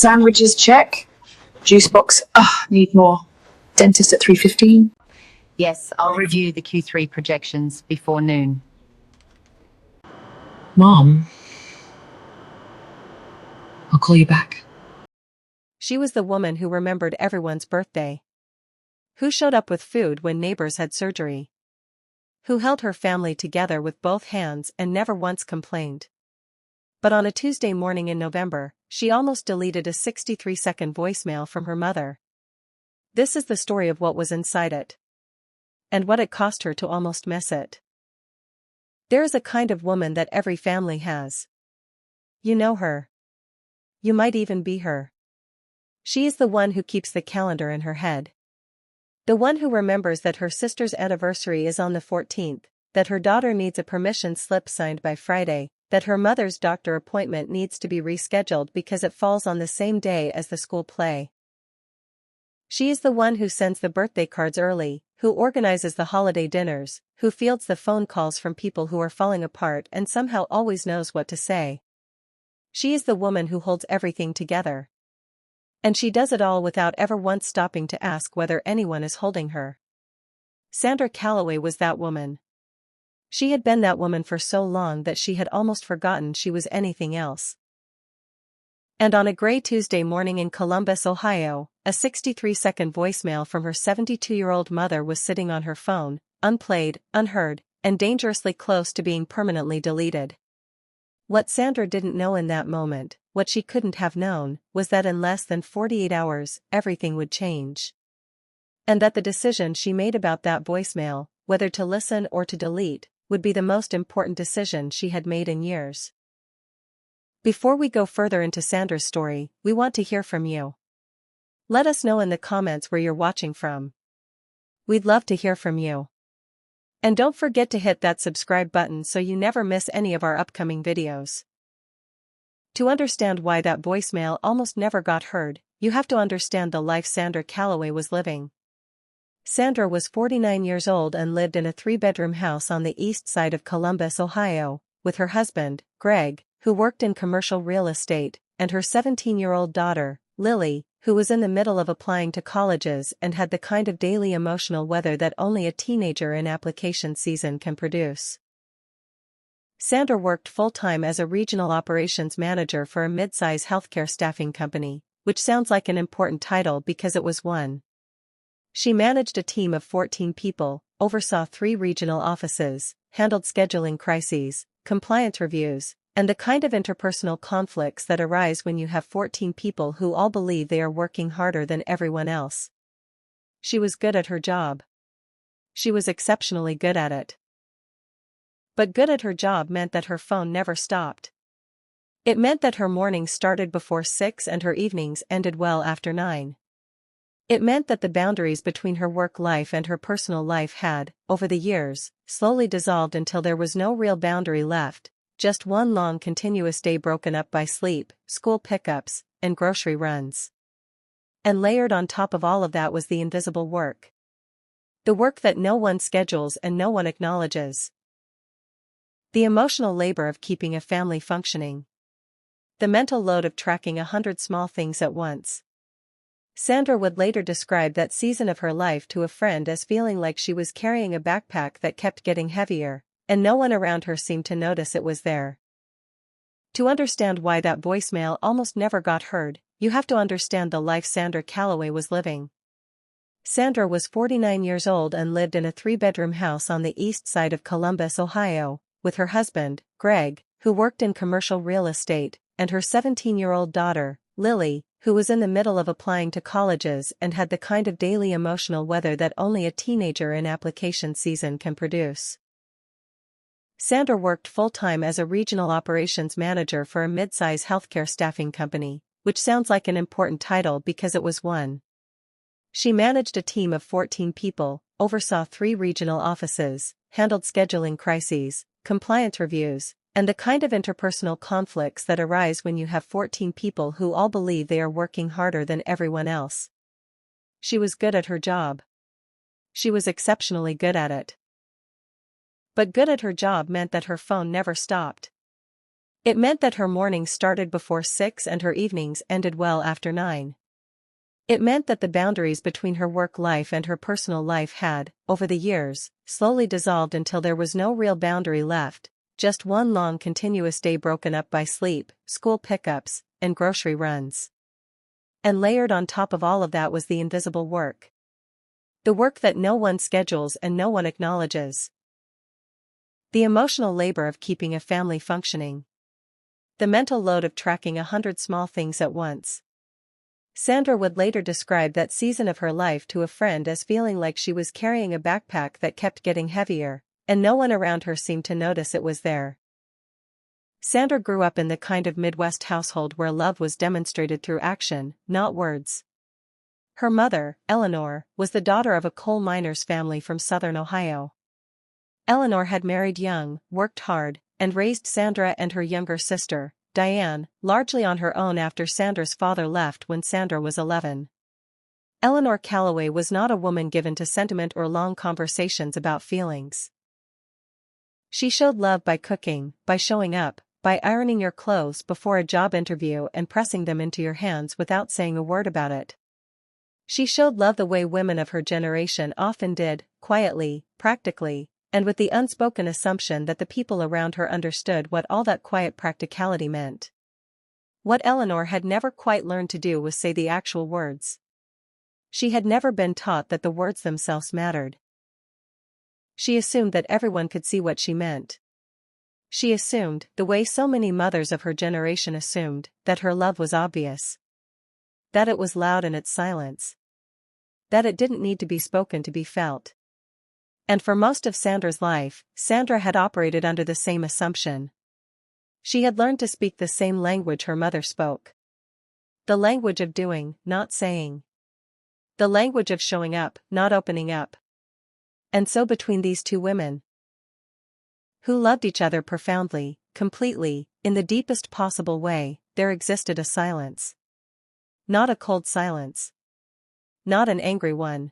Sandwiches, check. Juice box, need more. Dentist at 3:15. Yes, I'll review the Q3 projections before noon. Mom, I'll call you back. She was the woman who remembered everyone's birthday. Who showed up with food when neighbors had surgery. Who held her family together with both hands and never once complained. But on a Tuesday morning in November, she almost deleted a 63-second voicemail from her mother. This is the story of what was inside it. And what it cost her to almost miss it. There is a kind of woman that every family has. You know her. You might even be her. She is the one who keeps the calendar in her head. The one who remembers that her sister's anniversary is on the 14th, that her daughter needs a permission slip signed by Friday, that her mother's doctor appointment needs to be rescheduled because it falls on the same day as the school play. She is the one who sends the birthday cards early, who organizes the holiday dinners, who fields the phone calls from people who are falling apart and somehow always knows what to say. She is the woman who holds everything together. And she does it all without ever once stopping to ask whether anyone is holding her. Sandra Calloway was that woman. She had been that woman for so long that she had almost forgotten she was anything else. And on a gray Tuesday morning in Columbus, Ohio, a 63-second voicemail from her 72-year-old mother was sitting on her phone, unplayed, unheard, and dangerously close to being permanently deleted. What Sandra didn't know in that moment, what she couldn't have known, was that in less than 48 hours, everything would change. And that the decision she made about that voicemail, whether to listen or to delete, would be the most important decision she had made in years. Before we go further into Sandra's story, we want to hear from you. Let us know in the comments where you're watching from. We'd love to hear from you. And don't forget to hit that subscribe button so you never miss any of our upcoming videos. To understand why that voicemail almost never got heard, you have to understand the life Sandra Calloway was living. Sandra was 49 years old and lived in a 3-bedroom house on the east side of Columbus, Ohio, with her husband, Greg, who worked in commercial real estate, and her 17-year-old daughter, Lily, who was in the middle of applying to colleges and had the kind of daily emotional weather that only a teenager in application season can produce. Sandra worked full-time as a regional operations manager for a mid-size healthcare staffing company, which sounds like an important title because it was one. She managed a team of 14 people, oversaw 3 regional offices, handled scheduling crises, compliance reviews, and the kind of interpersonal conflicts that arise when you have 14 people who all believe they are working harder than everyone else. She was good at her job. She was exceptionally good at it. But good at her job meant that her phone never stopped. It meant that her mornings started before 6 and her evenings ended well after 9. It meant that the boundaries between her work life and her personal life had, over the years, slowly dissolved until there was no real boundary left. Just one long continuous day broken up by sleep, school pickups, and grocery runs. And layered on top of all of that was the invisible work. The work that no one schedules and no one acknowledges. The emotional labor of keeping a family functioning. The mental load of tracking 100 small things at once. Sandra would later describe that season of her life to a friend as feeling like she was carrying a backpack that kept getting heavier, and no one around her seemed to notice it was there. To understand why that voicemail almost never got heard, you have to understand the life Sandra Calloway was living. Sandra was 49 years old and lived in a 3-bedroom house on the east side of Columbus, Ohio, with her husband, Greg, who worked in commercial real estate, and her 17-year-old daughter, Lily, who was in the middle of applying to colleges and had the kind of daily emotional weather that only a teenager in application season can produce. Sandra worked full-time as a regional operations manager for a mid-size healthcare staffing company, which sounds like an important title because it was one. She managed a team of 14 people, oversaw 3 regional offices, handled scheduling crises, compliance reviews, and the kind of interpersonal conflicts that arise when you have 14 people who all believe they are working harder than everyone else. She was good at her job. She was exceptionally good at it. But good at her job meant that her phone never stopped. It meant that her mornings started before 6 and her evenings ended well after 9. It meant that the boundaries between her work life and her personal life had, over the years, slowly dissolved until there was no real boundary left, just one long continuous day broken up by sleep, school pickups, and grocery runs. And layered on top of all of that was the invisible work. The work that no one schedules and no one acknowledges. The emotional labor of keeping a family functioning. The mental load of tracking 100 small things at once. Sandra would later describe that season of her life to a friend as feeling like she was carrying a backpack that kept getting heavier, and no one around her seemed to notice it was there. Sandra grew up in the kind of Midwest household where love was demonstrated through action, not words. Her mother, Eleanor, was the daughter of a coal miner's family from southern Ohio. Eleanor had married young, worked hard, and raised Sandra and her younger sister, Diane, largely on her own after Sandra's father left when Sandra was 11. Eleanor Calloway was not a woman given to sentiment or long conversations about feelings. She showed love by cooking, by showing up, by ironing your clothes before a job interview and pressing them into your hands without saying a word about it. She showed love the way women of her generation often did, quietly, practically, and with the unspoken assumption that the people around her understood what all that quiet practicality meant. What Eleanor had never quite learned to do was say the actual words. She had never been taught that the words themselves mattered. She assumed that everyone could see what she meant. She assumed, the way so many mothers of her generation assumed, that her love was obvious. That it was loud in its silence. That it didn't need to be spoken to be felt. And for most of Sandra's life, Sandra had operated under the same assumption. She had learned to speak the same language her mother spoke. The language of doing, not saying. The language of showing up, not opening up. And so between these two women, who loved each other profoundly, completely, in the deepest possible way, there existed a silence. Not a cold silence. Not an angry one.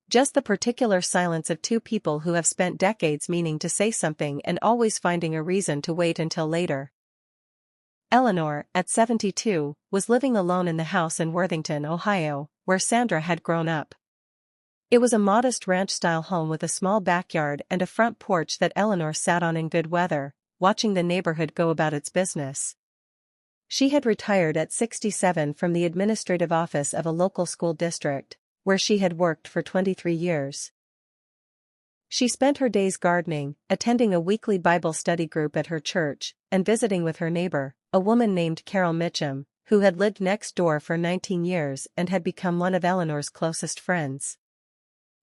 Just the particular silence of two people who have spent decades meaning to say something and always finding a reason to wait until later. Eleanor, at 72, was living alone in the house in Worthington, Ohio, where Sandra had grown up. It was a modest ranch-style home with a small backyard and a front porch that Eleanor sat on in good weather, watching the neighborhood go about its business. She had retired at 67 from the administrative office of a local school district, where she had worked for 23 years. She spent her days gardening, attending a weekly Bible study group at her church, and visiting with her neighbor, a woman named Carol Mitchum, who had lived next door for 19 years and had become one of Eleanor's closest friends.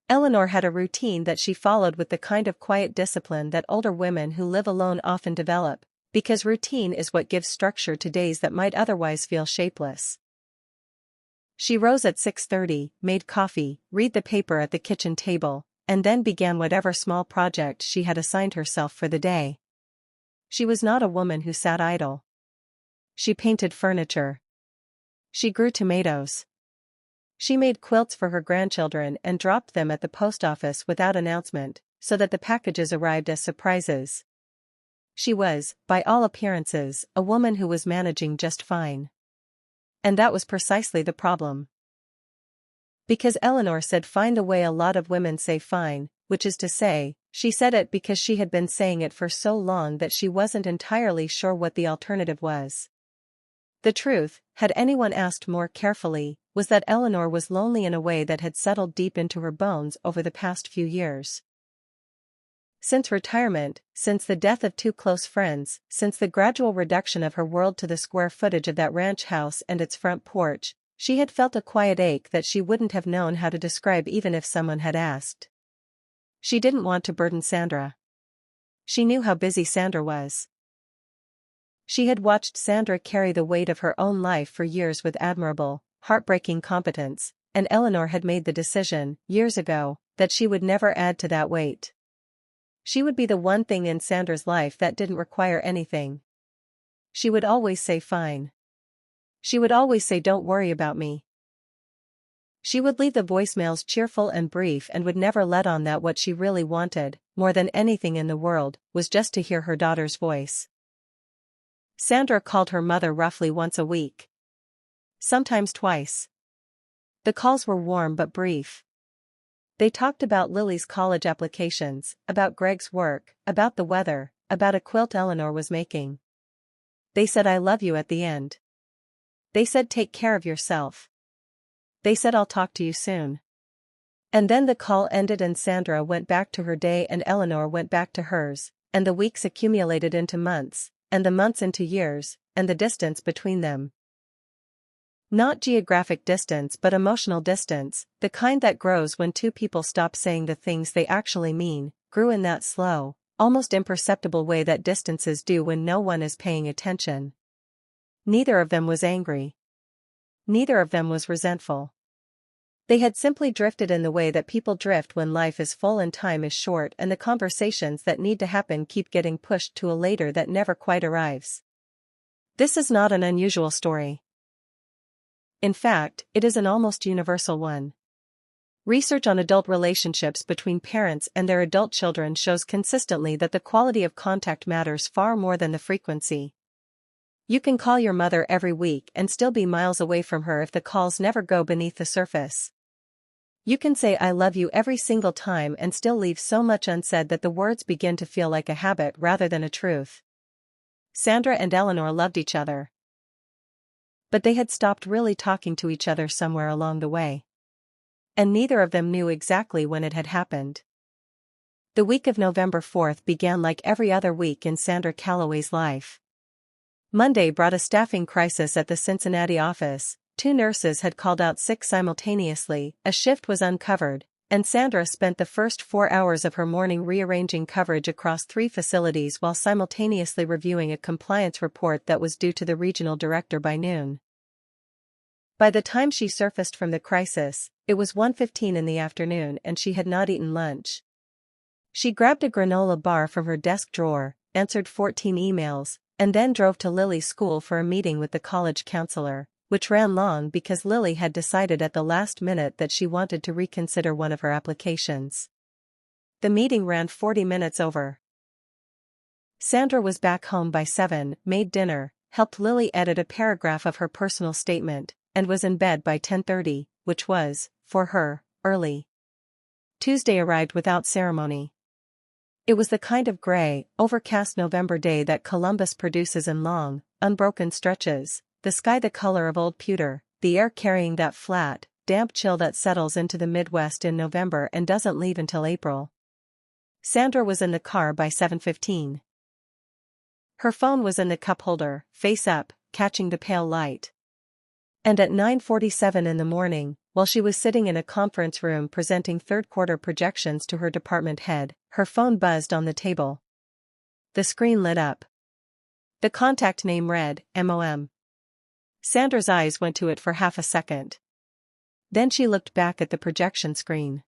Eleanor had a routine that she followed with the kind of quiet discipline that older women who live alone often develop, because routine is what gives structure to days that might otherwise feel shapeless. She rose at 6:30, made coffee, read the paper at the kitchen table, and then began whatever small project she had assigned herself for the day. She was not a woman who sat idle. She painted furniture. She grew tomatoes. She made quilts for her grandchildren and dropped them at the post office without announcement, so that the packages arrived as surprises. She was, by all appearances, a woman who was managing just fine. And that was precisely the problem. Because Eleanor said fine the way a lot of women say fine, which is to say, she said it because she had been saying it for so long that she wasn't entirely sure what the alternative was. The truth, had anyone asked more carefully, was that Eleanor was lonely in a way that had settled deep into her bones over the past few years. Since retirement, since the death of two close friends, since the gradual reduction of her world to the square footage of that ranch house and its front porch, she had felt a quiet ache that she wouldn't have known how to describe even if someone had asked. She didn't want to burden Sandra. She knew how busy Sandra was. She had watched Sandra carry the weight of her own life for years with admirable, heartbreaking competence, and Eleanor had made the decision, years ago, that she would never add to that weight. She would be the one thing in Sandra's life that didn't require anything. She would always say fine. She would always say don't worry about me. She would leave the voicemails cheerful and brief and would never let on that what she really wanted, more than anything in the world, was just to hear her daughter's voice. Sandra called her mother roughly once a week. Sometimes twice. The calls were warm but brief. They talked about Lily's college applications, about Greg's work, about the weather, about a quilt Eleanor was making. They said I love you at the end. They said take care of yourself. They said I'll talk to you soon. And then the call ended and Sandra went back to her day and Eleanor went back to hers, and the weeks accumulated into months, and the months into years, and the distance between them. Not geographic distance but emotional distance, the kind that grows when two people stop saying the things they actually mean, grew in that slow, almost imperceptible way that distances do when no one is paying attention. Neither of them was angry. Neither of them was resentful. They had simply drifted in the way that people drift when life is full and time is short and the conversations that need to happen keep getting pushed to a later that never quite arrives. This is not an unusual story. In fact, it is an almost universal one. Research on adult relationships between parents and their adult children shows consistently that the quality of contact matters far more than the frequency. You can call your mother every week and still be miles away from her if the calls never go beneath the surface. You can say I love you every single time and still leave so much unsaid that the words begin to feel like a habit rather than a truth. Sandra and Eleanor loved each other. But they had stopped really talking to each other somewhere along the way. And neither of them knew exactly when it had happened. The week of November 4th began like every other week in Sandra Calloway's life. Monday brought a staffing crisis at the Cincinnati office. 2 nurses had called out sick simultaneously, a shift was uncovered, and Sandra spent the first 4 hours of her morning rearranging coverage across 3 facilities while simultaneously reviewing a compliance report that was due to the regional director by noon. By the time she surfaced from the crisis, it was 1:15 in the afternoon and she had not eaten lunch. She grabbed a granola bar from her desk drawer, answered 14 emails, and then drove to Lily's school for a meeting with the college counselor, which ran long because Lily had decided at the last minute that she wanted to reconsider one of her applications. The meeting ran 40 minutes over. Sandra was back home by 7, made dinner, helped Lily edit a paragraph of her personal statement, and was in bed by 10:30, which was, for her, early. Tuesday arrived without ceremony. It was the kind of gray, overcast November day that Columbus produces in long, unbroken stretches, the sky the color of old pewter, the air carrying that flat, damp chill that settles into the Midwest in November and doesn't leave until April. Sandra was in the car by 7:15. Her phone was in the cup holder, face up, catching the pale light. And at 9:47 in the morning, while she was sitting in a conference room presenting third-quarter projections to her department head, her phone buzzed on the table. The screen lit up. The contact name read, MOM. Sandra's eyes went to it for half a second. Then she looked back at the projection screen.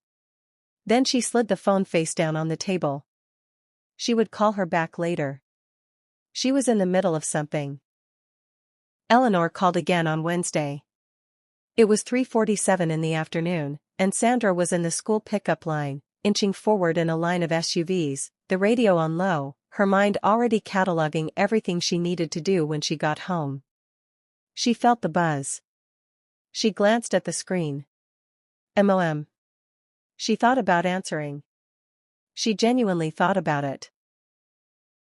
Then she slid the phone face down on the table. She would call her back later. She was in the middle of something. Eleanor called again on Wednesday. It was 3:47 in the afternoon, and Sandra was in the school pickup line, inching forward in a line of SUVs, the radio on low, her mind already cataloging everything she needed to do when she got home. She felt the buzz. She glanced at the screen. MOM. She thought about answering. She genuinely thought about it.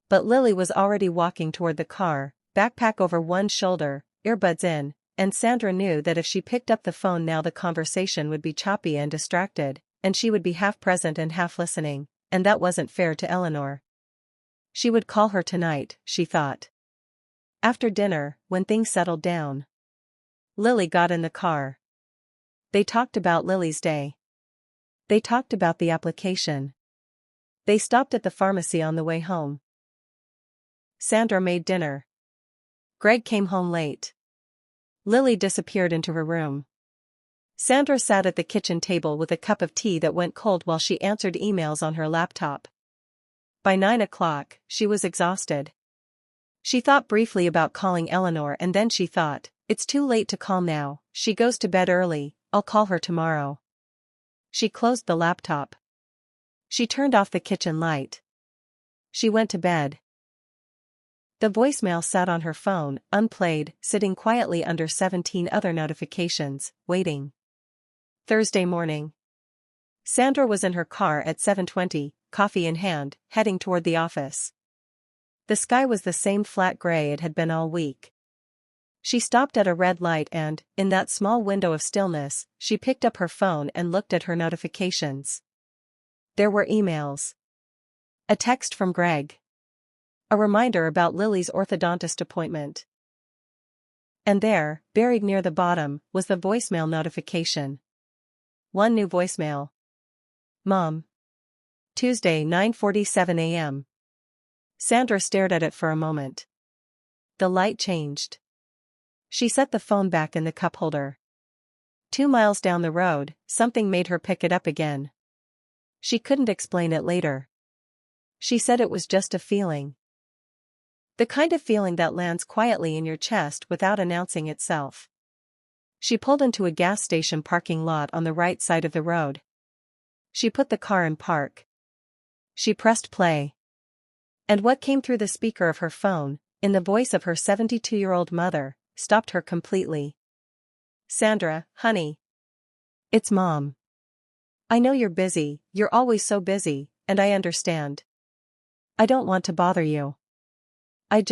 But Lily was already walking toward the car, backpack over one shoulder, earbuds in, and Sandra knew that if she picked up the phone now the conversation would be choppy and distracted, and she would be half present and half listening, and that wasn't fair to Eleanor. She would call her tonight, she thought. After dinner, when things settled down. Lily got in the car. They talked about Lily's day. They talked about the application. They stopped at the pharmacy on the way home. Sandra made dinner. Greg came home late. Lily disappeared into her room. Sandra sat at the kitchen table with a cup of tea that went cold while she answered emails on her laptop. By 9 o'clock, she was exhausted. She thought briefly about calling Eleanor and then she thought, it's too late to call now, she goes to bed early, I'll call her tomorrow. She closed the laptop. She turned off the kitchen light. She went to bed. The voicemail sat on her phone, unplayed, sitting quietly under 17 other notifications, waiting. Thursday morning. Sandra was in her car at 7:20, coffee in hand, heading toward the office. The sky was the same flat gray it had been all week. She stopped at a red light and, in that small window of stillness, she picked up her phone and looked at her notifications. There were emails. A text from Greg. A reminder about Lily's orthodontist appointment. And there, buried near the bottom, was the voicemail notification. One new voicemail. Mom. Tuesday 9:47 a.m. Sandra stared at it for a moment. The light changed. She set the phone back in the cup holder. 2 miles down the road, something made her pick it up again. She couldn't explain it later. She said it was just a feeling. The kind of feeling that lands quietly in your chest without announcing itself. She pulled into a gas station parking lot on the right side of the road. She put the car in park. She pressed play. And what came through the speaker of her phone, in the voice of her 72-year-old mother, stopped her completely. Sandra, honey. It's Mom. I know you're busy, you're always so busy, and I understand. I don't want to bother you. I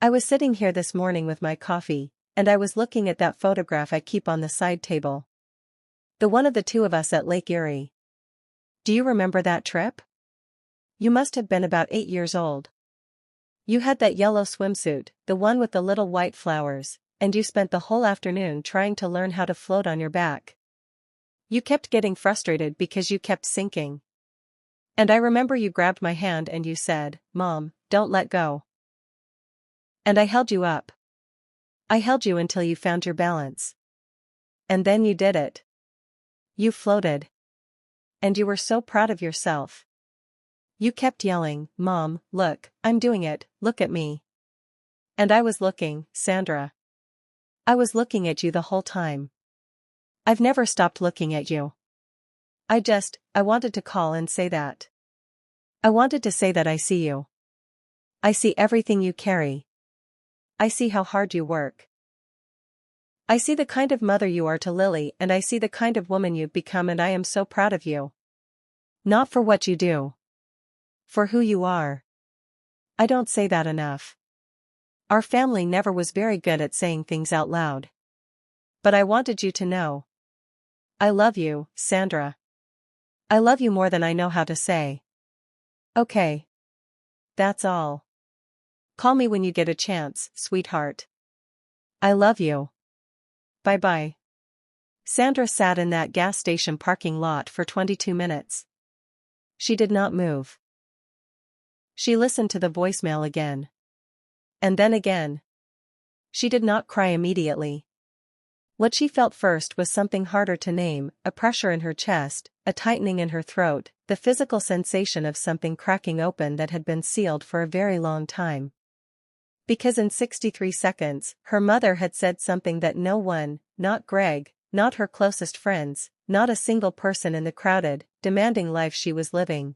was sitting here this morning with my coffee, and I was looking at that photograph I keep on the side table. The one of the two of us at Lake Erie. Do you remember that trip? You must have been about 8 years old. You had that yellow swimsuit, the one with the little white flowers, and you spent the whole afternoon trying to learn how to float on your back. You kept getting frustrated because you kept sinking. And I remember you grabbed my hand and you said, Mom, don't let go. And I held you up. I held you until you found your balance. And then you did it. You floated. And you were so proud of yourself. You kept yelling, Mom, look, I'm doing it, look at me. And I was looking, Sandra. I was looking at you the whole time. I've never stopped looking at you. I wanted to call and say that. I wanted to say that I see you. I see everything you carry. I see how hard you work. I see the kind of mother you are to Lily, and I see the kind of woman you've become, and I am so proud of you. Not for what you do. For who you are. I don't say that enough. Our family never was very good at saying things out loud. But I wanted you to know. I love you, Sandra. I love you more than I know how to say. Okay. That's all. Call me when you get a chance, sweetheart. I love you. Bye-bye. Sandra sat in that gas station parking lot for 22 minutes. She did not move. She listened to the voicemail again. And then again. She did not cry immediately. What she felt first was something harder to name, a pressure in her chest, a tightening in her throat, the physical sensation of something cracking open that had been sealed for a very long time. Because in 63 seconds, her mother had said something that no one, not Greg, not her closest friends, not a single person in the crowded, demanding life she was living,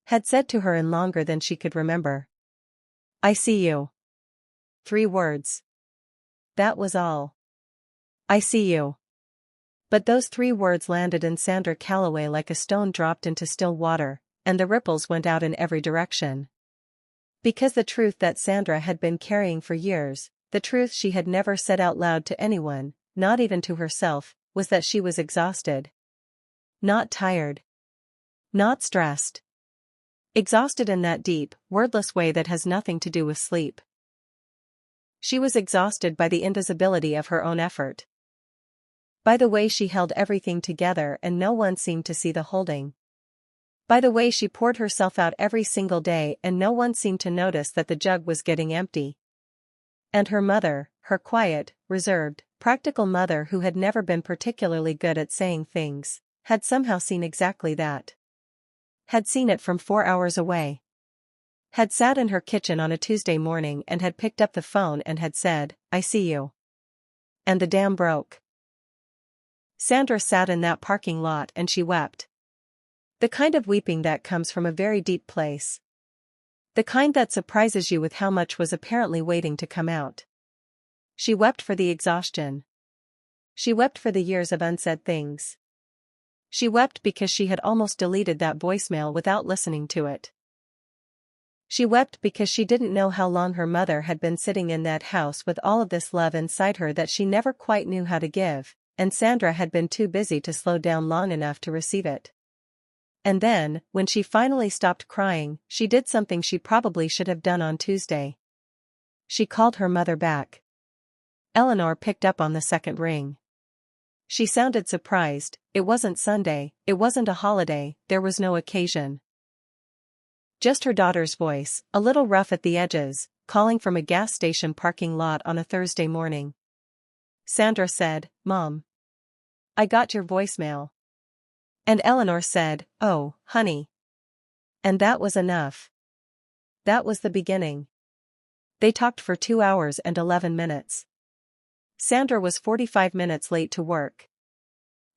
had said to her in longer than she could remember. I see you. 3 words. That was all. I see you. But those 3 words landed in Sandra Calloway like a stone dropped into still water, and the ripples went out in every direction. Because the truth that Sandra had been carrying for years, the truth she had never said out loud to anyone, not even to herself, was that she was exhausted. Not tired. Not stressed. Exhausted in that deep, wordless way that has nothing to do with sleep. She was exhausted by the invisibility of her own effort. By the way she held everything together and no one seemed to see the holding. By the way she poured herself out every single day and no one seemed to notice that the jug was getting empty. And her mother, her quiet, reserved, practical mother who had never been particularly good at saying things, had somehow seen exactly that. Had seen it from 4 hours away. Had sat in her kitchen on a Tuesday morning and had picked up the phone and had said, I see you. And the dam broke. Sandra sat in that parking lot and she wept. The kind of weeping that comes from a very deep place. The kind that surprises you with how much was apparently waiting to come out. She wept for the exhaustion. She wept for the years of unsaid things. She wept because she had almost deleted that voicemail without listening to it. She wept because she didn't know how long her mother had been sitting in that house with all of this love inside her that she never quite knew how to give, and Sandra had been too busy to slow down long enough to receive it. And then, when she finally stopped crying, she did something she probably should have done on Tuesday. She called her mother back. Eleanor picked up on the second ring. She sounded surprised. It wasn't Sunday, it wasn't a holiday, there was no occasion. Just her daughter's voice, a little rough at the edges, calling from a gas station parking lot on a Thursday morning. Sandra said, "Mom, I got your voicemail." And Eleanor said, "Oh, honey." And that was enough. That was the beginning. They talked for 2 hours and 11 minutes. Sandra was 45 minutes late to work.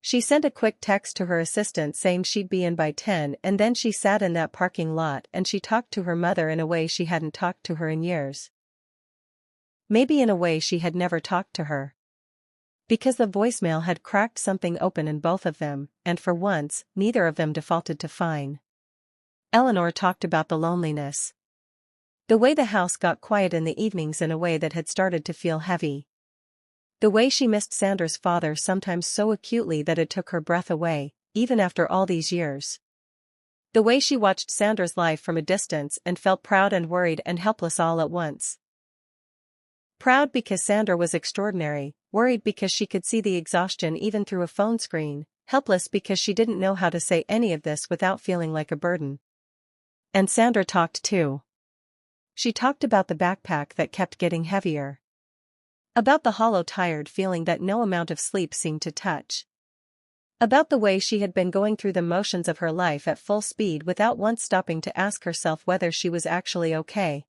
She sent a quick text to her assistant saying she'd be in by 10, and then she sat in that parking lot and she talked to her mother in a way she hadn't talked to her in years. Maybe in a way she had never talked to her. Because the voicemail had cracked something open in both of them, and for once, neither of them defaulted to fine. Eleanor talked about the loneliness. The way the house got quiet in the evenings in a way that had started to feel heavy. The way she missed Sandra's father sometimes so acutely that it took her breath away, even after all these years. The way she watched Sandra's life from a distance and felt proud and worried and helpless all at once. Proud because Sandra was extraordinary, worried because she could see the exhaustion even through a phone screen, helpless because she didn't know how to say any of this without feeling like a burden. And Sandra talked too. She talked about the backpack that kept getting heavier. About the hollow tired feeling that no amount of sleep seemed to touch. About the way she had been going through the motions of her life at full speed without once stopping to ask herself whether she was actually okay.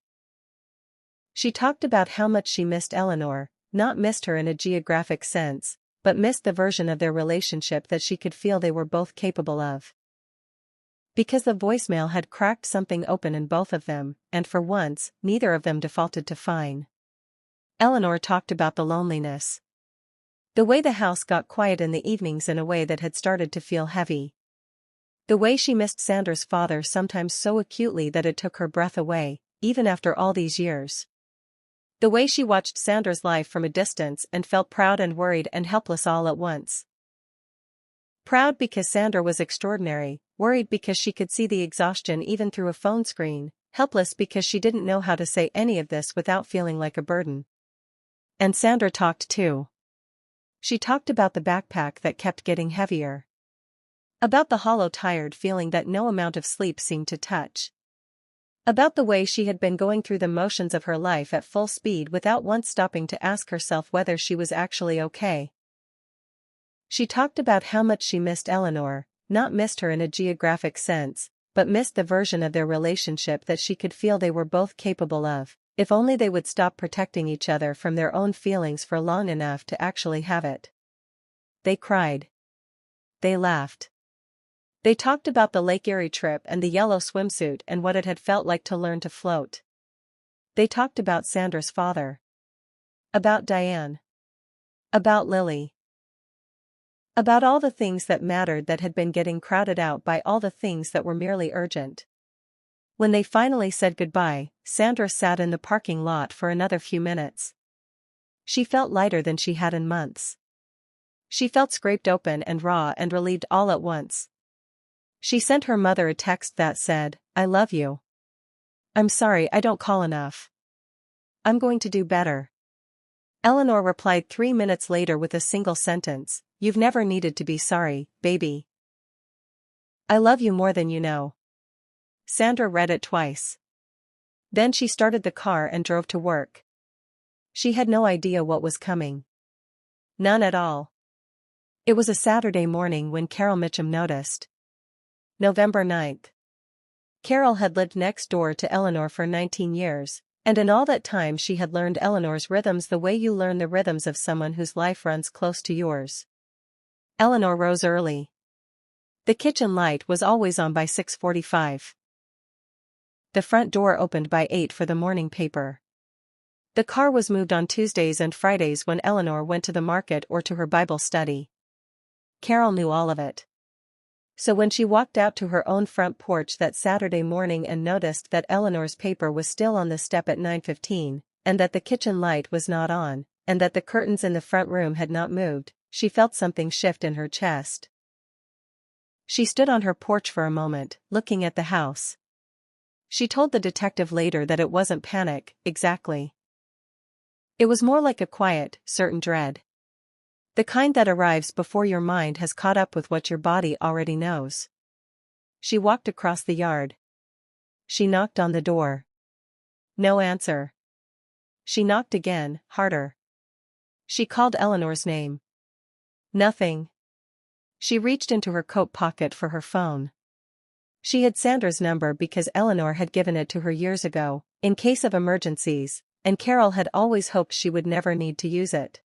She talked about how much she missed Eleanor, not missed her in a geographic sense, but missed the version of their relationship that she could feel they were both capable of. Because the voicemail had cracked something open in both of them, and for once, neither of them defaulted to fine. Eleanor talked about the loneliness. The way the house got quiet in the evenings in a way that had started to feel heavy. The way she missed Sandra's father sometimes so acutely that it took her breath away, even after all these years. The way she watched Sandra's life from a distance and felt proud and worried and helpless all at once. Proud because Sandra was extraordinary, worried because she could see the exhaustion even through a phone screen, helpless because she didn't know how to say any of this without feeling like a burden. And Sandra talked too. She talked about the backpack that kept getting heavier. About the hollow tired feeling that no amount of sleep seemed to touch. About the way she had been going through the motions of her life at full speed without once stopping to ask herself whether she was actually okay. She talked about how much she missed Eleanor, not missed her in a geographic sense, but missed the version of their relationship that she could feel they were both capable of, if only they would stop protecting each other from their own feelings for long enough to actually have it. They cried. They laughed. They talked about the Lake Erie trip and the yellow swimsuit and what it had felt like to learn to float. They talked about Sandra's father. About Diane. About Lily. About all the things that mattered that had been getting crowded out by all the things that were merely urgent. When they finally said goodbye, Sandra sat in the parking lot for another few minutes. She felt lighter than she had in months. She felt scraped open and raw and relieved all at once. She sent her mother a text that said, "I love you. I'm sorry I don't call enough. I'm going to do better." Eleanor replied 3 minutes later with a single sentence, "You've never needed to be sorry, baby. I love you more than you know." Sandra read it twice. Then she started the car and drove to work. She had no idea what was coming. None at all. It was a Saturday morning when Carol Mitchum noticed. November 9th. Carol had lived next door to Eleanor for 19 years, and in all that time she had learned Eleanor's rhythms the way you learn the rhythms of someone whose life runs close to yours. Eleanor rose early. The kitchen light was always on by 6:45. the front door opened by 8 for the morning paper. The car was moved on Tuesdays and Fridays when Eleanor went to the market or to her Bible study. Carol knew all of it. So when she walked out to her own front porch that Saturday morning and noticed that Eleanor's paper was still on the step at 9:15, and that the kitchen light was not on, and that the curtains in the front room had not moved, she felt something shift in her chest. She stood on her porch for a moment, looking at the house. She told the detective later that it wasn't panic, exactly. It was more like a quiet, certain dread. The kind that arrives before your mind has caught up with what your body already knows. She walked across the yard. She knocked on the door. No answer. She knocked again, harder. She called Eleanor's name. Nothing. She reached into her coat pocket for her phone. She had Sandra's number because Eleanor had given it to her years ago, in case of emergencies, and Carol had always hoped she would never need to use it.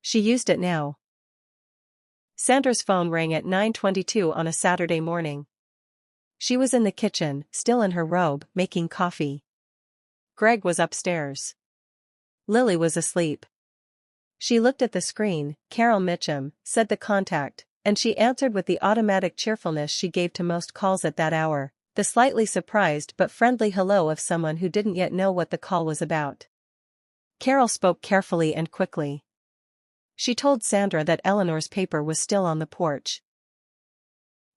She used it now. Sandra's phone rang at 9:22 on a Saturday morning. She was in the kitchen, still in her robe, making coffee. Greg was upstairs. Lily was asleep. She looked at the screen. Carol Mitchum, said the contact, and she answered with the automatic cheerfulness she gave to most calls at that hour, the slightly surprised but friendly hello of someone who didn't yet know what the call was about. Carol spoke carefully and quickly. She told Sandra that Eleanor's paper was still on the porch.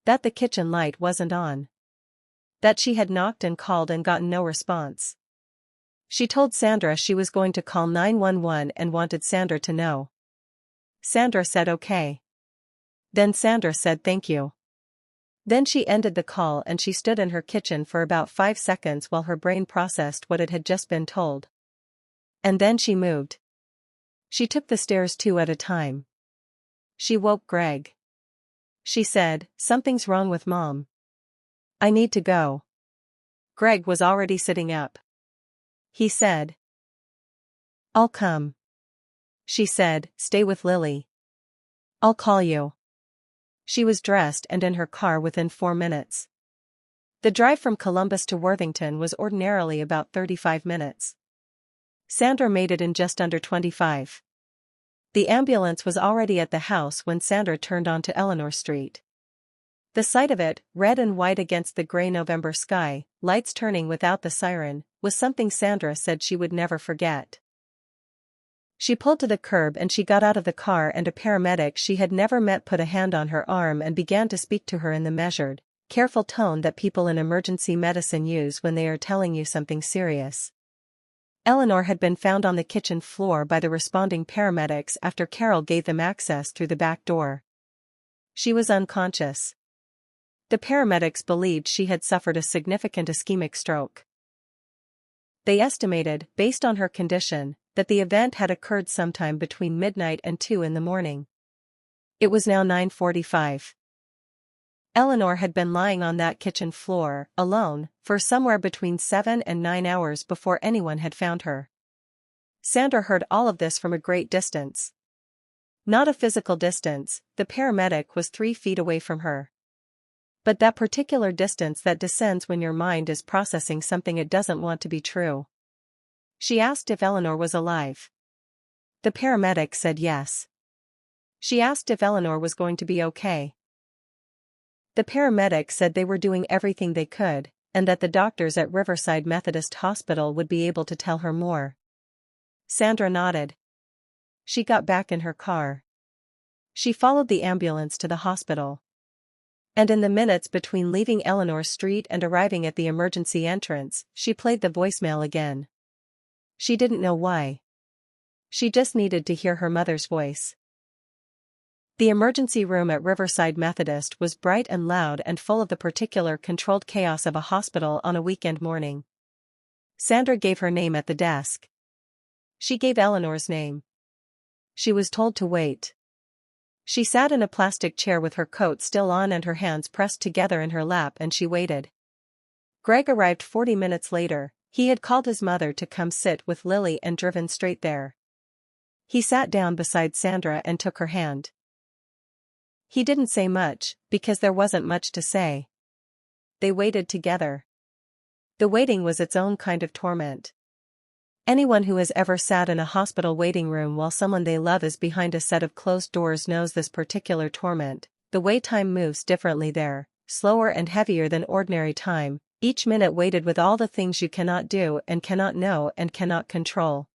That the kitchen light wasn't on. That she had knocked and called and gotten no response. She told Sandra she was going to call 911 and wanted Sandra to know. Sandra said okay. Then Sandra said thank you. Then she ended the call and she stood in her kitchen for about 5 seconds while her brain processed what it had just been told. And then she moved. She took the stairs 2 at a time. She woke Greg. She said, "Something's wrong with Mom. I need to go." Greg was already sitting up. He said, "I'll come." She said, "Stay with Lily. I'll call you." She was dressed and in her car within 4 minutes. The drive from Columbus to Worthington was ordinarily about 35 minutes. Sandra made it in just under 25. The ambulance was already at the house when Sandra turned onto Eleanor Street. The sight of it, red and white against the gray November sky, lights turning without the siren, was something Sandra said she would never forget. She pulled to the curb and she got out of the car and a paramedic she had never met put a hand on her arm and began to speak to her in the measured, careful tone that people in emergency medicine use when they are telling you something serious. Eleanor had been found on the kitchen floor by the responding paramedics after Carol gave them access through the back door. She was unconscious. The paramedics believed she had suffered a significant ischemic stroke. They estimated, based on her condition, that the event had occurred sometime between midnight and 2 in the morning. It was now 9:45. Eleanor had been lying on that kitchen floor, alone, for somewhere between 7 and 9 hours before anyone had found her. Sandra heard all of this from a great distance. Not a physical distance, the paramedic was 3 feet away from her. But that particular distance that descends when your mind is processing something it doesn't want to be true. She asked if Eleanor was alive. The paramedic said yes. She asked if Eleanor was going to be okay. The paramedic said they were doing everything they could, and that the doctors at Riverside Methodist Hospital would be able to tell her more. Sandra nodded. She got back in her car. She followed the ambulance to the hospital. And in the minutes between leaving Eleanor Street and arriving at the emergency entrance, she played the voicemail again. She didn't know why. She just needed to hear her mother's voice. The emergency room at Riverside Methodist was bright and loud and full of the particular controlled chaos of a hospital on a weekend morning. Sandra gave her name at the desk. She gave Eleanor's name. She was told to wait. She sat in a plastic chair with her coat still on and her hands pressed together in her lap and she waited. Greg arrived 40 minutes later. He had called his mother to come sit with Lily and driven straight there. He sat down beside Sandra and took her hand. He didn't say much, because there wasn't much to say. They waited together. The waiting was its own kind of torment. Anyone who has ever sat in a hospital waiting room while someone they love is behind a set of closed doors knows this particular torment. The way time moves differently there, slower and heavier than ordinary time, each minute weighted with all the things you cannot do and cannot know and cannot control.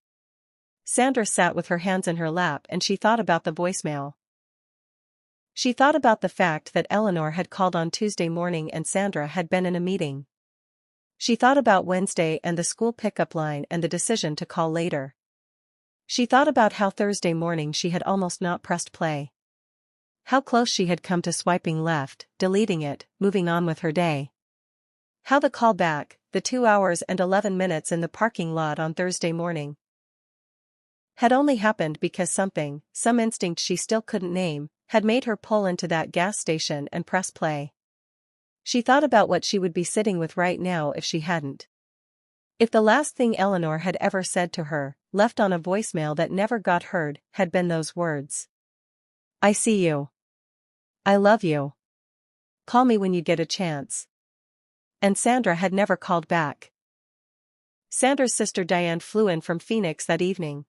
Sandra sat with her hands in her lap and she thought about the voicemail. She thought about the fact that Eleanor had called on Tuesday morning and Sandra had been in a meeting. She thought about Wednesday and the school pickup line and the decision to call later. She thought about how Thursday morning she had almost not pressed play. How close she had come to swiping left, deleting it, moving on with her day. How the call back, the 2 hours and 11 minutes in the parking lot on Thursday morning, had only happened because some instinct she still couldn't name, had made her pull into that gas station and press play. She thought about what she would be sitting with right now if she hadn't. If the last thing Eleanor had ever said to her, left on a voicemail that never got heard, had been those words. I see you. I love you. Call me when you get a chance. And Sandra had never called back. Sandra's sister Diane flew in from Phoenix that evening.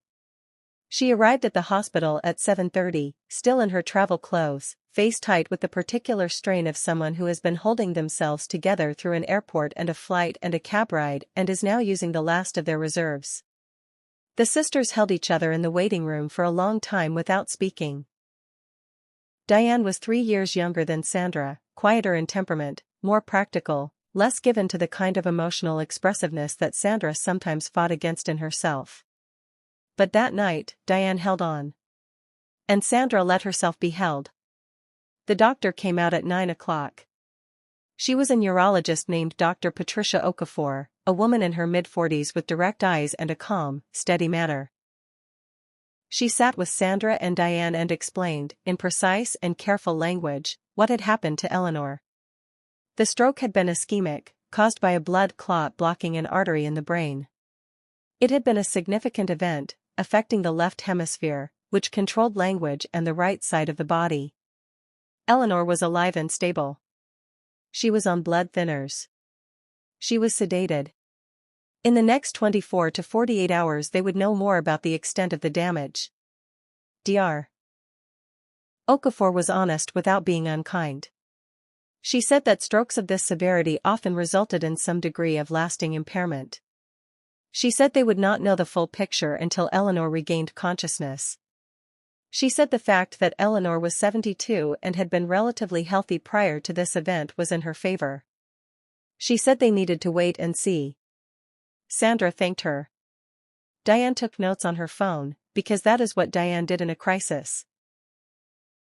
She arrived at the hospital at 7:30, still in her travel clothes, face tight with the particular strain of someone who has been holding themselves together through an airport and a flight and a cab ride and is now using the last of their reserves. The sisters held each other in the waiting room for a long time without speaking. Diane was 3 years younger than Sandra, quieter in temperament, more practical, less given to the kind of emotional expressiveness that Sandra sometimes fought against in herself. But that night, Diane held on. And Sandra let herself be held. The doctor came out at 9 o'clock. She was a neurologist named Dr. Patricia Okafor, a woman in her mid-40s with direct eyes and a calm, steady manner. She sat with Sandra and Diane and explained, in precise and careful language, what had happened to Eleanor. The stroke had been ischemic, caused by a blood clot blocking an artery in the brain. It had been a significant event, affecting the left hemisphere, which controlled language, and the right side of the body. Eleanor was alive and stable. She was on blood thinners. She was sedated. In the next 24 to 48 hours they would know more about the extent of the damage. Dr. Okafor was honest without being unkind. She said that strokes of this severity often resulted in some degree of lasting impairment. She said they would not know the full picture until Eleanor regained consciousness. She said the fact that Eleanor was 72 and had been relatively healthy prior to this event was in her favor. She said they needed to wait and see. Sandra thanked her. Diane took notes on her phone, because that is what Diane did in a crisis.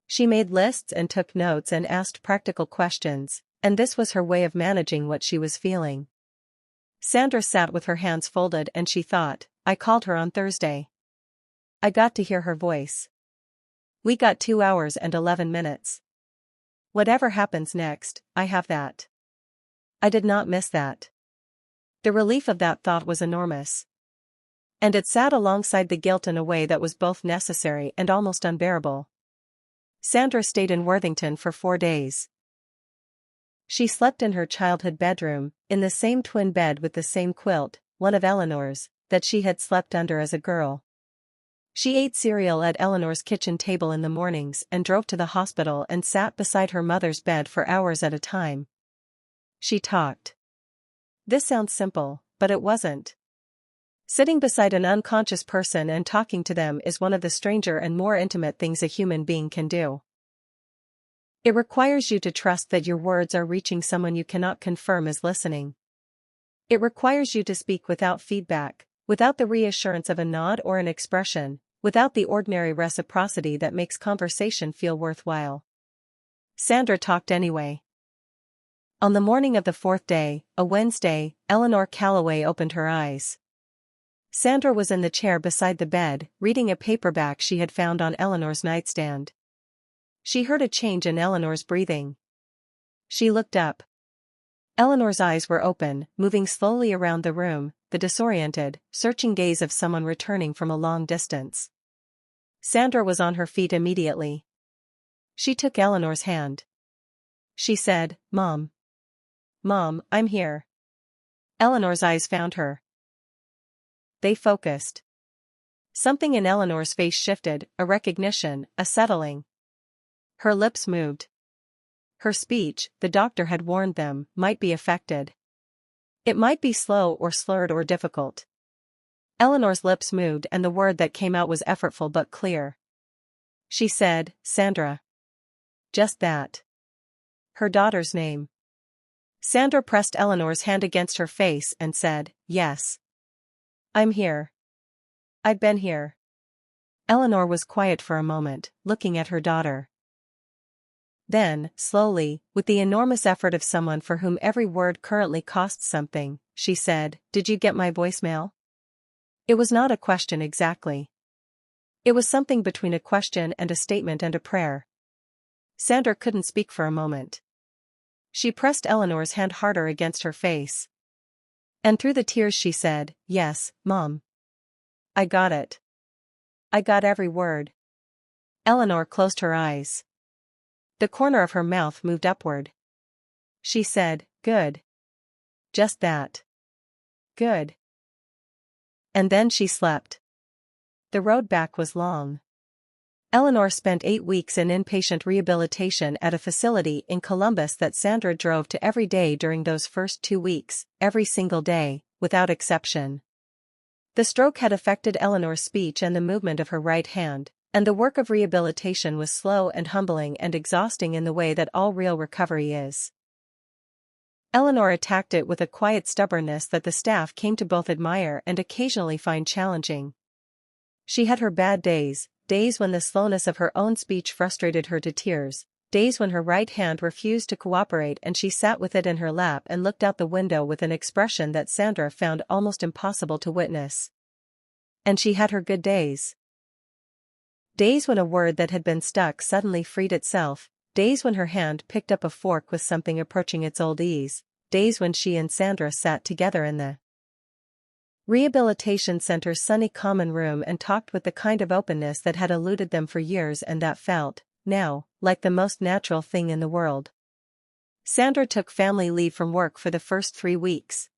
She made lists and took notes and asked practical questions, and this was her way of managing what she was feeling. Sandra sat with her hands folded and she thought, I called her on Thursday. I got to hear her voice. We got 2 hours and 11 minutes. Whatever happens next, I have that. I did not miss that. The relief of that thought was enormous. And it sat alongside the guilt in a way that was both necessary and almost unbearable. Sandra stayed in Worthington for 4 days. She slept in her childhood bedroom, in the same twin bed with the same quilt, one of Eleanor's, that she had slept under as a girl. She ate cereal at Eleanor's kitchen table in the mornings and drove to the hospital and sat beside her mother's bed for hours at a time. She talked. This sounds simple, but it wasn't. Sitting beside an unconscious person and talking to them is one of the stranger and more intimate things a human being can do. It requires you to trust that your words are reaching someone you cannot confirm is listening. It requires you to speak without feedback, without the reassurance of a nod or an expression, without the ordinary reciprocity that makes conversation feel worthwhile. Sandra talked anyway. On the morning of the 4th day, a Wednesday, Eleanor Calloway opened her eyes. Sandra was in the chair beside the bed, reading a paperback she had found on Eleanor's nightstand. She heard a change in Eleanor's breathing. She looked up. Eleanor's eyes were open, moving slowly around the room, the disoriented, searching gaze of someone returning from a long distance. Sandra was on her feet immediately. She took Eleanor's hand. She said, Mom. Mom, I'm here. Eleanor's eyes found her. They focused. Something in Eleanor's face shifted, a recognition, a settling. Her lips moved. Her speech, the doctor had warned them, might be affected. It might be slow or slurred or difficult. Eleanor's lips moved and the word that came out was effortful but clear. She said, Sandra. Just that. Her daughter's name. Sandra pressed Eleanor's hand against her face and said, yes. I'm here. I've been here. Eleanor was quiet for a moment, looking at her daughter. Then, slowly, with the enormous effort of someone for whom every word currently costs something, she said, did you get my voicemail? It was not a question exactly. It was something between a question and a statement and a prayer. Sandra couldn't speak for a moment. She pressed Eleanor's hand harder against her face. And through the tears she said, yes, Mom. I got it. I got every word. Eleanor closed her eyes. The corner of her mouth moved upward. She said, good. Just that. Good. And then she slept. The road back was long. Eleanor spent 8 weeks in inpatient rehabilitation at a facility in Columbus that Sandra drove to every day during those first 2 weeks, every single day, without exception. The stroke had affected Eleanor's speech and the movement of her right hand, and the work of rehabilitation was slow and humbling and exhausting in the way that all real recovery is. Eleanor attacked it with a quiet stubbornness that the staff came to both admire and occasionally find challenging. She had her bad days, days when the slowness of her own speech frustrated her to tears, days when her right hand refused to cooperate and she sat with it in her lap and looked out the window with an expression that Sandra found almost impossible to witness. And she had her good days. Days when a word that had been stuck suddenly freed itself, days when her hand picked up a fork with something approaching its old ease, days when she and Sandra sat together in the Rehabilitation Center's sunny common room and talked with the kind of openness that had eluded them for years and that felt, now, like the most natural thing in the world. Sandra took family leave from work for the first 3 weeks.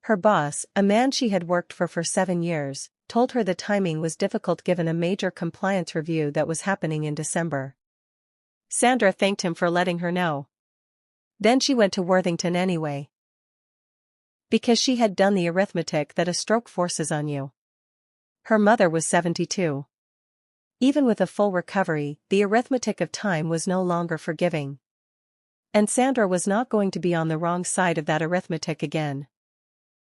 Her boss, a man she had worked for 7 years, told her the timing was difficult given a major compliance review that was happening in December. Sandra thanked him for letting her know. Then she went to Worthington anyway. Because she had done the arithmetic that a stroke forces on you. Her mother was 72. Even with a full recovery, the arithmetic of time was no longer forgiving. And Sandra was not going to be on the wrong side of that arithmetic again.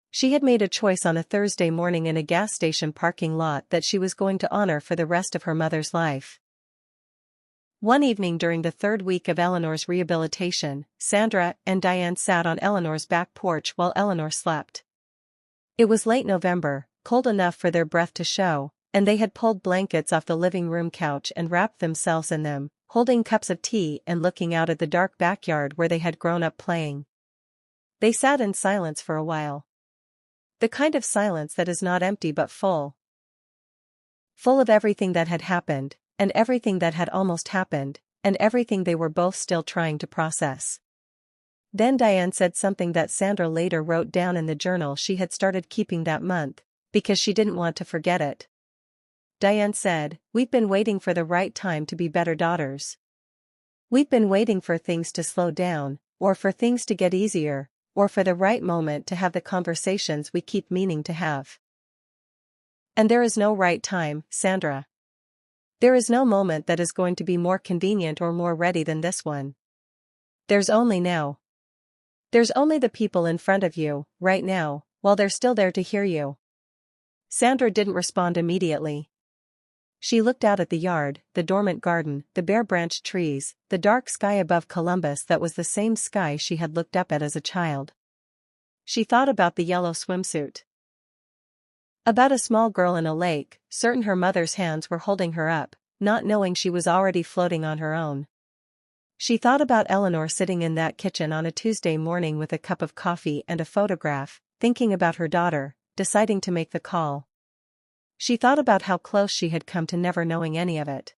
She had made a choice on a Thursday morning in a gas station parking lot that she was going to honor for the rest of her mother's life. One evening during the 3rd week of Eleanor's rehabilitation, Sandra and Diane sat on Eleanor's back porch while Eleanor slept. It was late November, cold enough for their breath to show, and they had pulled blankets off the living room couch and wrapped themselves in them, holding cups of tea and looking out at the dark backyard where they had grown up playing. They sat in silence for a while. The kind of silence that is not empty but full. Full of everything that had happened, and everything that had almost happened, and everything they were both still trying to process. Then Diane said something that Sandra later wrote down in the journal she had started keeping that month, because she didn't want to forget it. Diane said, "We've been waiting for the right time to be better daughters. We've been waiting for things to slow down, or for things to get easier, or for the right moment to have the conversations we keep meaning to have. And there is no right time, Sandra. There is no moment that is going to be more convenient or more ready than this one. There's only now. There's only the people in front of you, right now, while they're still there to hear you." Sandra didn't respond immediately. She looked out at the yard, the dormant garden, the bare-branched trees, the dark sky above Columbus that was the same sky she had looked up at as a child. She thought about the yellow swimsuit. About a small girl in a lake, certain her mother's hands were holding her up, not knowing she was already floating on her own. She thought about Eleanor sitting in that kitchen on a Tuesday morning with a cup of coffee and a photograph, thinking about her daughter, deciding to make the call. She thought about how close she had come to never knowing any of it.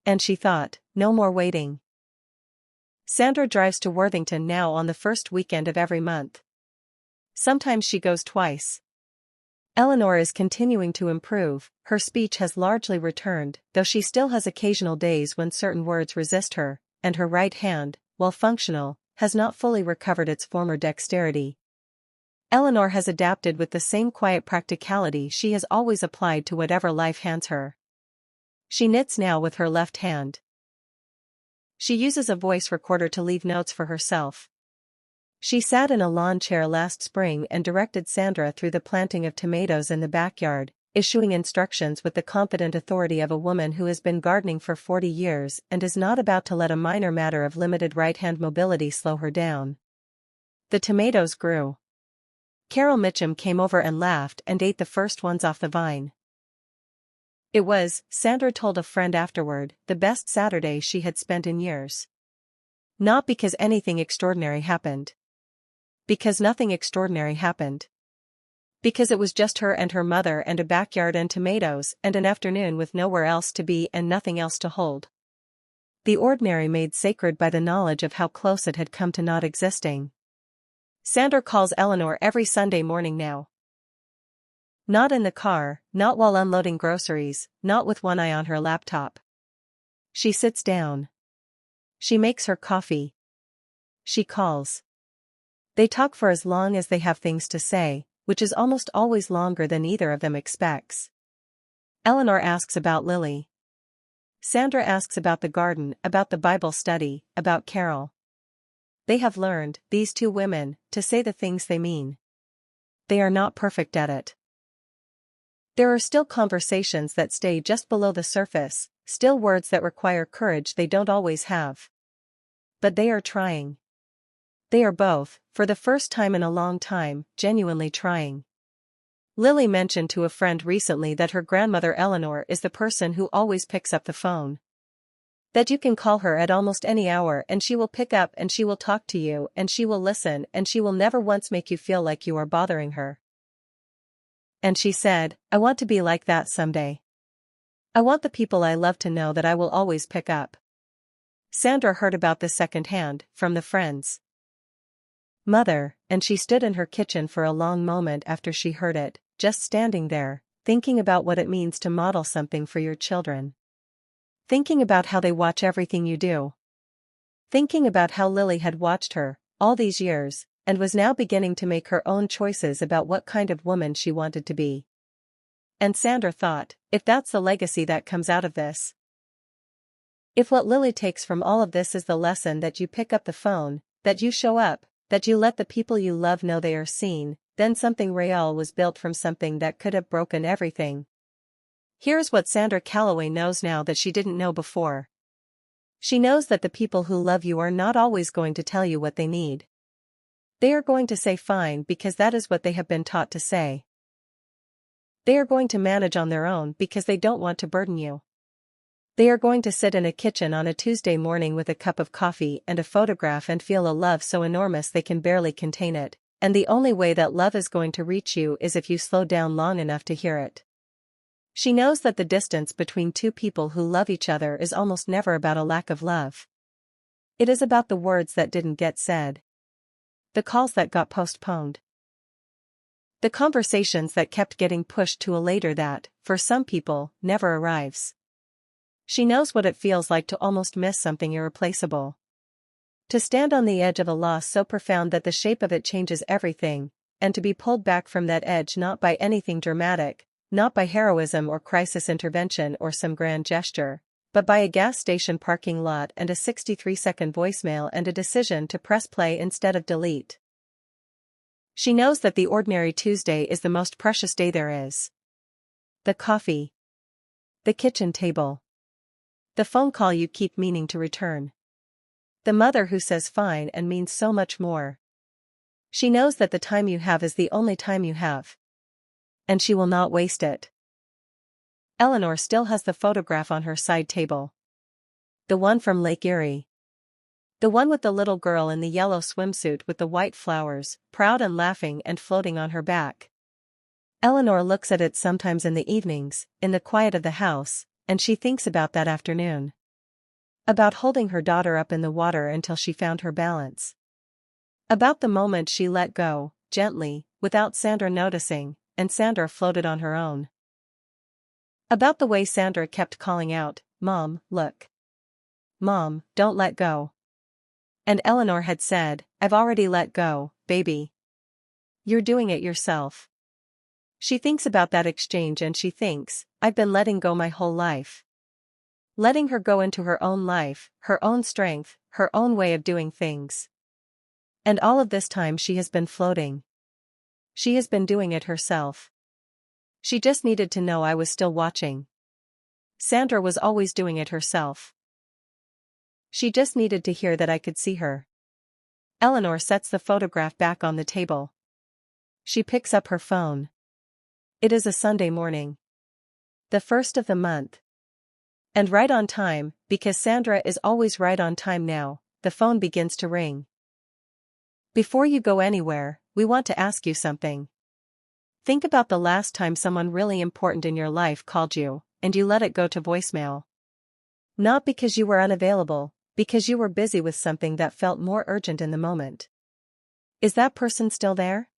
And she thought, no more waiting. Sandra drives to Worthington now on the first weekend of every month. Sometimes she goes twice. Eleanor is continuing to improve, her speech has largely returned, though she still has occasional days when certain words resist her, and her right hand, while functional, has not fully recovered its former dexterity. Eleanor has adapted with the same quiet practicality she has always applied to whatever life hands her. She knits now with her left hand. She uses a voice recorder to leave notes for herself. She sat in a lawn chair last spring and directed Sandra through the planting of tomatoes in the backyard, issuing instructions with the confident authority of a woman who has been gardening for 40 years and is not about to let a minor matter of limited right-hand mobility slow her down. The tomatoes grew. Carol Mitchum came over and laughed and ate the first ones off the vine. It was, Sandra told a friend afterward, the best Saturday she had spent in years. Not because anything extraordinary happened. Because nothing extraordinary happened. Because it was just her and her mother and a backyard and tomatoes and an afternoon with nowhere else to be and nothing else to hold. The ordinary made sacred by the knowledge of how close it had come to not existing. Sandra calls Eleanor every Sunday morning now. Not in the car, not while unloading groceries, not with one eye on her laptop. She sits down. She makes her coffee. She calls. They talk for as long as they have things to say, which is almost always longer than either of them expects. Eleanor asks about Lily. Sandra asks about the garden, about the Bible study, about Carol. They have learned, these two women, to say the things they mean. They are not perfect at it. There are still conversations that stay just below the surface, still words that require courage they don't always have. But they are trying. They are both, for the first time in a long time, genuinely trying. Lily mentioned to a friend recently that her grandmother Eleanor is the person who always picks up the phone. That you can call her at almost any hour and she will pick up and she will talk to you and she will listen and she will never once make you feel like you are bothering her. And she said, I want to be like that someday. I want the people I love to know that I will always pick up. Sandra heard about this secondhand, from the friends. Mother, and she stood in her kitchen for a long moment after she heard it, just standing there, thinking about what it means to model something for your children. Thinking about how they watch everything you do. Thinking about how Lily had watched her, all these years, and was now beginning to make her own choices about what kind of woman she wanted to be. And Sandra thought, if that's the legacy that comes out of this. If what Lily takes from all of this is the lesson that you pick up the phone, that you show up, that you let the people you love know they are seen, then something real was built from something that could have broken everything. Here's what Sandra Calloway knows now that she didn't know before. She knows that the people who love you are not always going to tell you what they need. They are going to say fine because that is what they have been taught to say. They are going to manage on their own because they don't want to burden you. They are going to sit in a kitchen on a Tuesday morning with a cup of coffee and a photograph and feel a love so enormous they can barely contain it, and the only way that love is going to reach you is if you slow down long enough to hear it. She knows that the distance between two people who love each other is almost never about a lack of love. It is about the words that didn't get said. The calls that got postponed. The conversations that kept getting pushed to a later that, for some people, never arrives. She knows what it feels like to almost miss something irreplaceable. To stand on the edge of a loss so profound that the shape of it changes everything, and to be pulled back from that edge not by anything dramatic, not by heroism or crisis intervention or some grand gesture, but by a gas station parking lot and a 63-second voicemail and a decision to press play instead of delete. She knows that the ordinary Tuesday is the most precious day there is. The coffee. The kitchen table. The phone call you keep meaning to return. The mother who says fine and means so much more. She knows that the time you have is the only time you have. And she will not waste it. Eleanor still has the photograph on her side table. The one from Lake Erie. The one with the little girl in the yellow swimsuit with the white flowers, proud and laughing and floating on her back. Eleanor looks at it sometimes in the evenings, in the quiet of the house, and she thinks about that afternoon. About holding her daughter up in the water until she found her balance. About the moment she let go, gently, without Sandra noticing, and Sandra floated on her own. About the way Sandra kept calling out, "Mom, look. Mom, don't let go." And Eleanor had said, "I've already let go, baby. You're doing it yourself." She thinks about that exchange and she thinks, I've been letting go my whole life. Letting her go into her own life, her own strength, her own way of doing things. And all of this time she has been floating. She has been doing it herself. She just needed to know I was still watching. Sandra was always doing it herself. She just needed to hear that I could see her. Eleanor sets the photograph back on the table. She picks up her phone. It is a Sunday morning. The 1st of the month. And right on time, because Sandra is always right on time now, the phone begins to ring. Before you go anywhere, we want to ask you something. Think about the last time someone really important in your life called you, and you let it go to voicemail. Not because you were unavailable, because you were busy with something that felt more urgent in the moment. Is that person still there?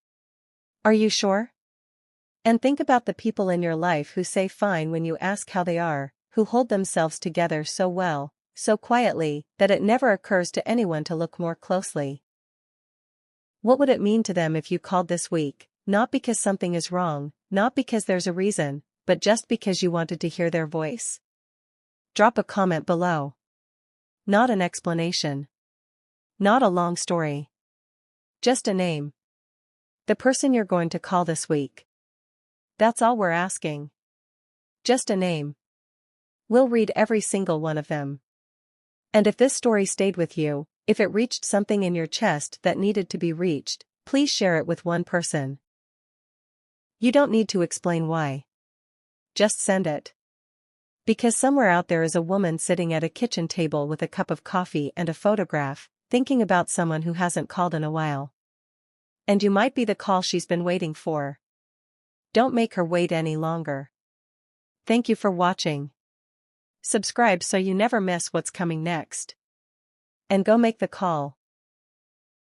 Are you sure? And think about the people in your life who say fine when you ask how they are, who hold themselves together so well, so quietly, that it never occurs to anyone to look more closely. What would it mean to them if you called this week, not because something is wrong, not because there's a reason, but just because you wanted to hear their voice? Drop a comment below. Not an explanation. Not a long story. Just a name. The person you're going to call this week. That's all we're asking. Just a name. We'll read every single one of them. And if this story stayed with you, if it reached something in your chest that needed to be reached, please share it with one person. You don't need to explain why. Just send it. Because somewhere out there is a woman sitting at a kitchen table with a cup of coffee and a photograph, thinking about someone who hasn't called in a while. And you might be the call she's been waiting for. Don't make her wait any longer. Thank you for watching. Subscribe so you never miss what's coming next. And go make the call.